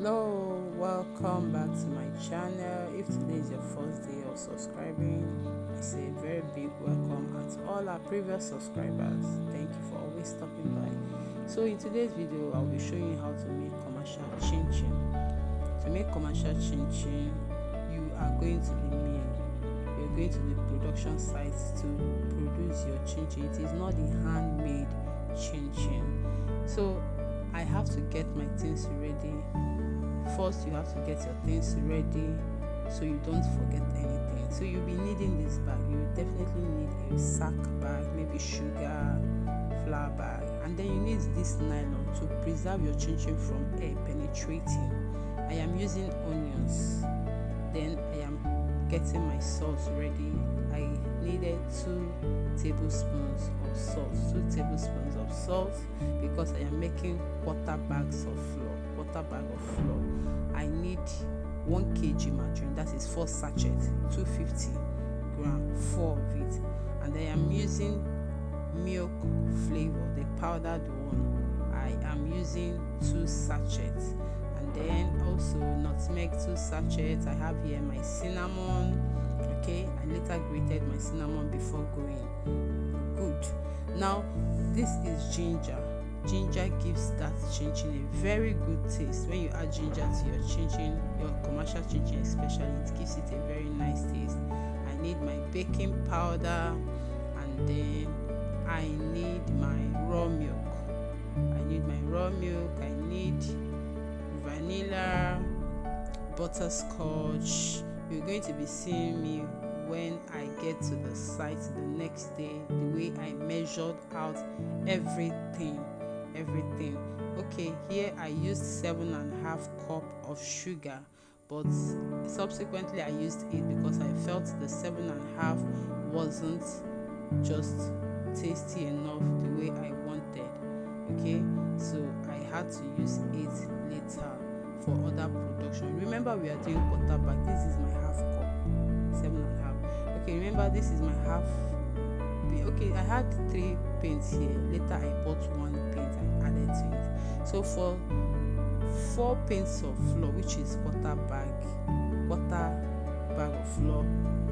Hello, welcome back to my channel. If today is your first day of subscribing, I say a very big welcome, and to all our previous subscribers, thank you for always stopping by. So in today's video, I'll be showing you how to make commercial chin chin. To make commercial chin chin, you are going to the mill. You're going to the production site to produce your chin chin. It is not the handmade chin chin. So I have to get my things ready. First, you have to get your things ready so you don't forget anything. So you'll be needing this bag. You will definitely need a sack bag, maybe sugar, flour bag, and then you need this nylon to preserve your chin chin from air penetrating. I am using onions. Then I am getting my salt ready. I needed 2 tablespoons of salt, 2 tablespoons of salt, because I am making quarter bags of flour, quarter bag of flour. I need 1 kg margarine, that is 4 sachets, 250 gram, 4 of it, and I am using milk flavor, the powdered one. I am using 2 sachets, and then also nutmeg, 2 sachets. I have here my cinnamon. Okay, I later grated my cinnamon before going. Good. Now this is ginger. Ginger gives that chin chin a very good taste. When you add ginger to your chin chin, your commercial chin chin especially, it gives it a very nice taste. I need my baking powder, and then I need my raw milk. I need vanilla, butterscotch. You're going to be seeing me when I get to the site the next day, the way I measured out everything. Okay, here I used 7.5 cup of sugar, but subsequently I used 8 because I felt the 7.5 wasn't just tasty enough the way I wanted. Okay, so I had to use 8 later for other production. Remember, we are doing quarter bag. This is my half cup, 7.5. Okay, remember, this is my half. Okay, I had 3 paints here. Later I bought 1 paint and added to it. So for 4 paints of flour, which is quarter bag of flour,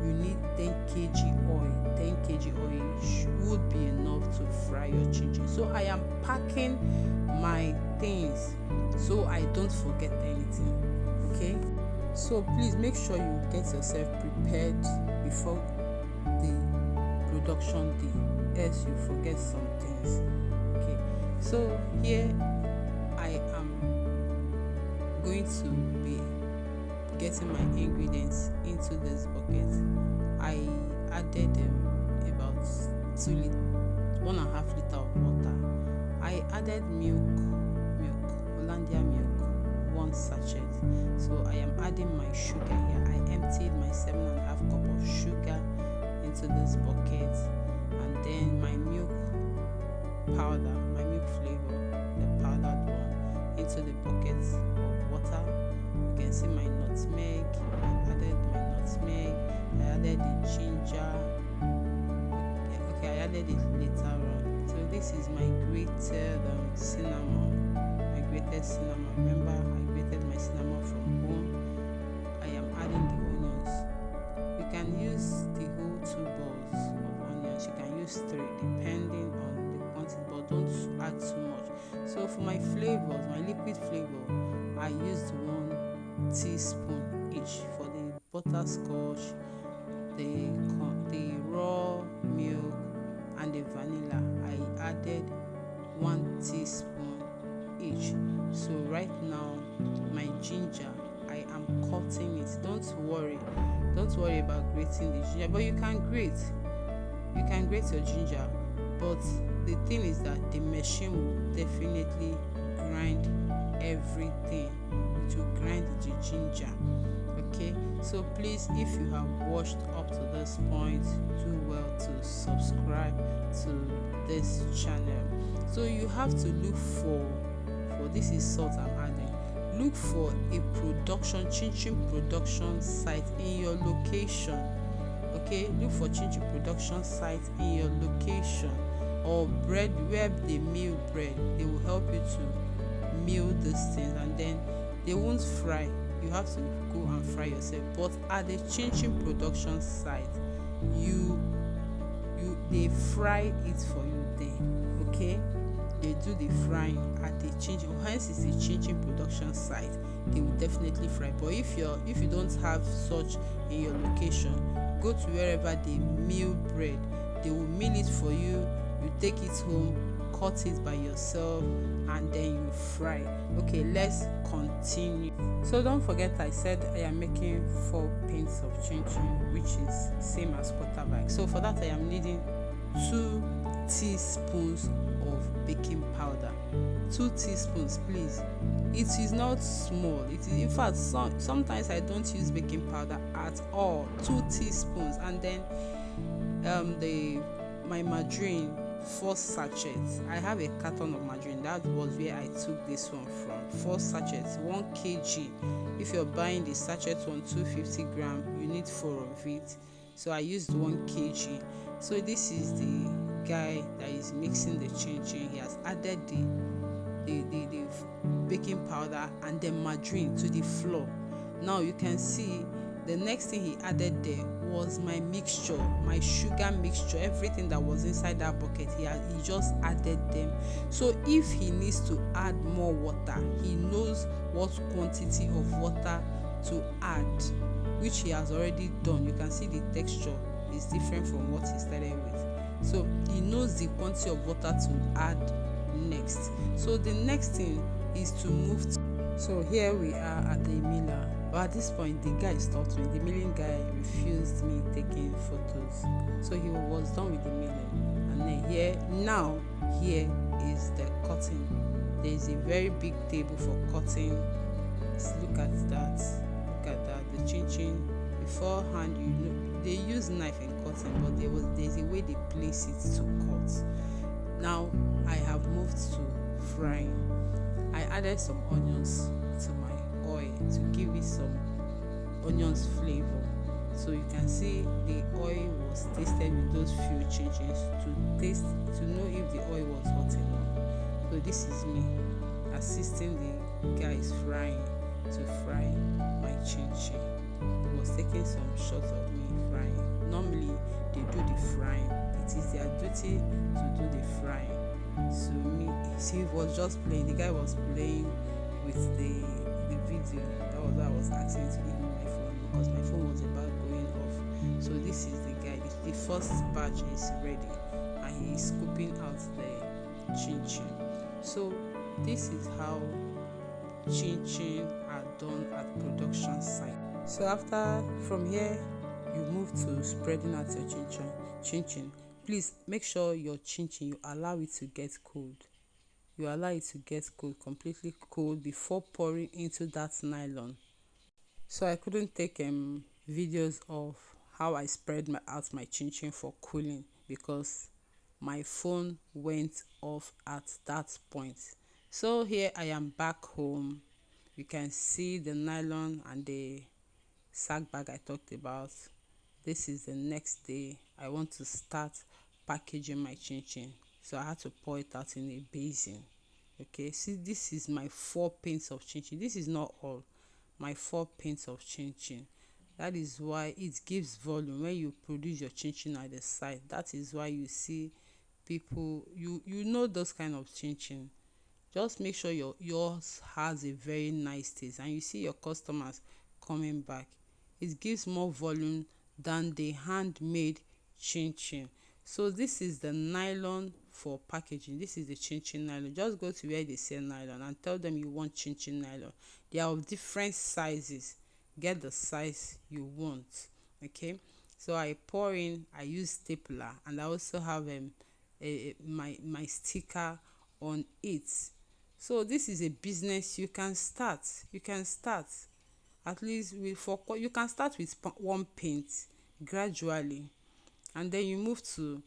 you need 10 kg oil. 10 kg oil would be enough to fry your chin chin. So I am packing my things so I don't forget anything. Okay, so please make sure you get yourself prepared before the production day, else you forget some things. Okay, so here I am going to be getting my ingredients into this bucket. I added about 1.5 liter of water. I added milk, Hollandia milk, 1 sachet. So I am adding my sugar here. I emptied my 7.5 cup of sugar into this bucket, and then my milk powder, my milk flavor, the powdered one, into the bucket of water. You can see my nutmeg. I added my nutmeg. I added the ginger. Okay, I added it later on. So this is my grated cinnamon. My grated cinnamon. Remember, I grated my cinnamon from home. I am adding the onions. You can use the whole 2 balls of onions. You can use 3 depending on the quantity, but don't add too much. So for my flavors, my liquid flavor, I used 1 teaspoon each. For the butterscotch, the raw milk, and the vanilla, I added 1 teaspoon each. So right now my ginger, I am cutting it. Don't worry about grating the ginger, but you can grate your ginger, but the thing is that the machine will definitely grind everything. It will grind the ginger. Okay, so please, if you have watched up to this point, do well to subscribe to this channel. So you have to look for this is salt I'm adding. Look for a chin chin production site in your location. Okay, look for chin chin production site in your location, or bread where they mill bread. They will help you to mill these things, and then They won't fry. You have to go and fry yourself. But at the chin chin production site, you they fry it for you there. Okay, they do the frying at the chin chin. Hence is the chin chin production site. They will definitely fry. But if you don't have such in your location, go to wherever they mill bread. They will mill it for you. You take it home, cut it by yourself, and then you fry. Okay, let's continue. So don't forget, I said I am making 4 pints of chin chin, which is same as quarter bag. So for that, I am needing 2 teaspoons of baking powder. 2 teaspoons, please. It is not small. It is, in fact, sometimes I don't use baking powder at all. 2 teaspoons. And then my margarine, 4 sachets. I have a carton of margarine. That was where I took this one from. 4 sachets, 1 kg. If you're buying the sachet one, 250 gram, you need 4 of it. So I used 1 kg. So this is the guy that is mixing the chin chin. He has added the baking powder and the margarine to the flour. Now you can see the next thing he added there was my mixture, my sugar mixture. Everything that was inside that bucket, he just added them. So if he needs to add more water, he knows what quantity of water to add, which he has already done. You can see the texture is different from what he started with. So he knows the quantity of water to add next. So the next thing is to move to, so here we are at the miller. But at this point, the guy stopped me. The milling guy refused me taking photos. So he was done with the milling. And then here is the cutting. There is a very big table for cutting. Look at that. The chin chin. Beforehand, they use knife in cutting, but there's a way they place it to cut. Now I have moved to frying. I added some onions to my oil to give it some onions flavor. So you can see the oil was tasted with those few chin chins to know if the oil was hot enough. So this is me assisting the guys frying to fry my chin chin. He was taking some shots of me frying. Normally they do the frying. It is their duty to do the frying. So he was just playing. The guy was playing with the video. That was why I was asking to give me my phone, because my phone was about going off. So this is the guy. The first batch is ready, and he is scooping out the chin chin. So this is how chin chin are done at production site. So from here, you move to spreading out your chin chin. Please make sure your chin chin, you allow it to get cold. You allow it to get cold, completely cold, before pouring into that nylon. So I couldn't take videos of how I spread out my chin chin for cooling, because my phone went off at that point. So here I am back home. You can see the nylon and the sack bag I talked about. This is the next day. I want to start packaging my chin chin, so I had to pour it out in a basin. Okay, see, this is my 4 pints of chin chin. This is not all, my 4 pints of chin chin. That is why it gives volume when you produce your chin chin at the site. That is why you see people, you know those kind of chin chin. Just make sure yours has a very nice taste, and you see your customers coming back. It gives more volume than the handmade chin chin. So this is the nylon for packaging. This is the chin chin nylon. Just go to where they sell nylon and tell them you want chin chin nylon. They are of different sizes. Get the size you want. Okay, so I pour in, I use stapler, and I also have my sticker on it. So this is a business you can start. At least you can start with 1 pint gradually, and then you move to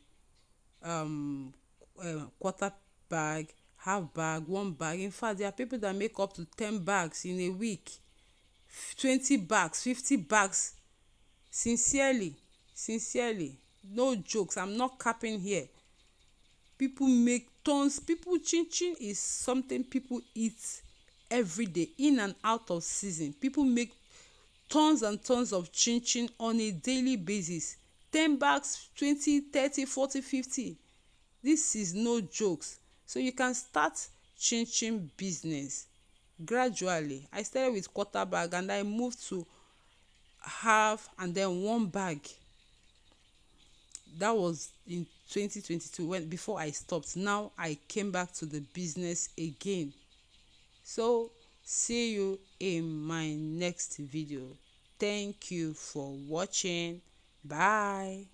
quarter bag, half bag, 1 bag. In fact, there are people that make up to 10 bags in a week, 20 bags, 50 bags. Sincerely, no jokes, I'm not capping here. People make tons. Chin chin is something people eat every day, in and out of season. People make tons and tons of chin chin on a daily basis. 10 bags, 20, 30, 40, 50. This is no jokes. So you can start chin chin business gradually. I started with quarter bag and I moved to half and then 1 bag. That was in 2022, when before I stopped. Now I came back to the business again. So see you in my next video. Thank you for watching. Bye.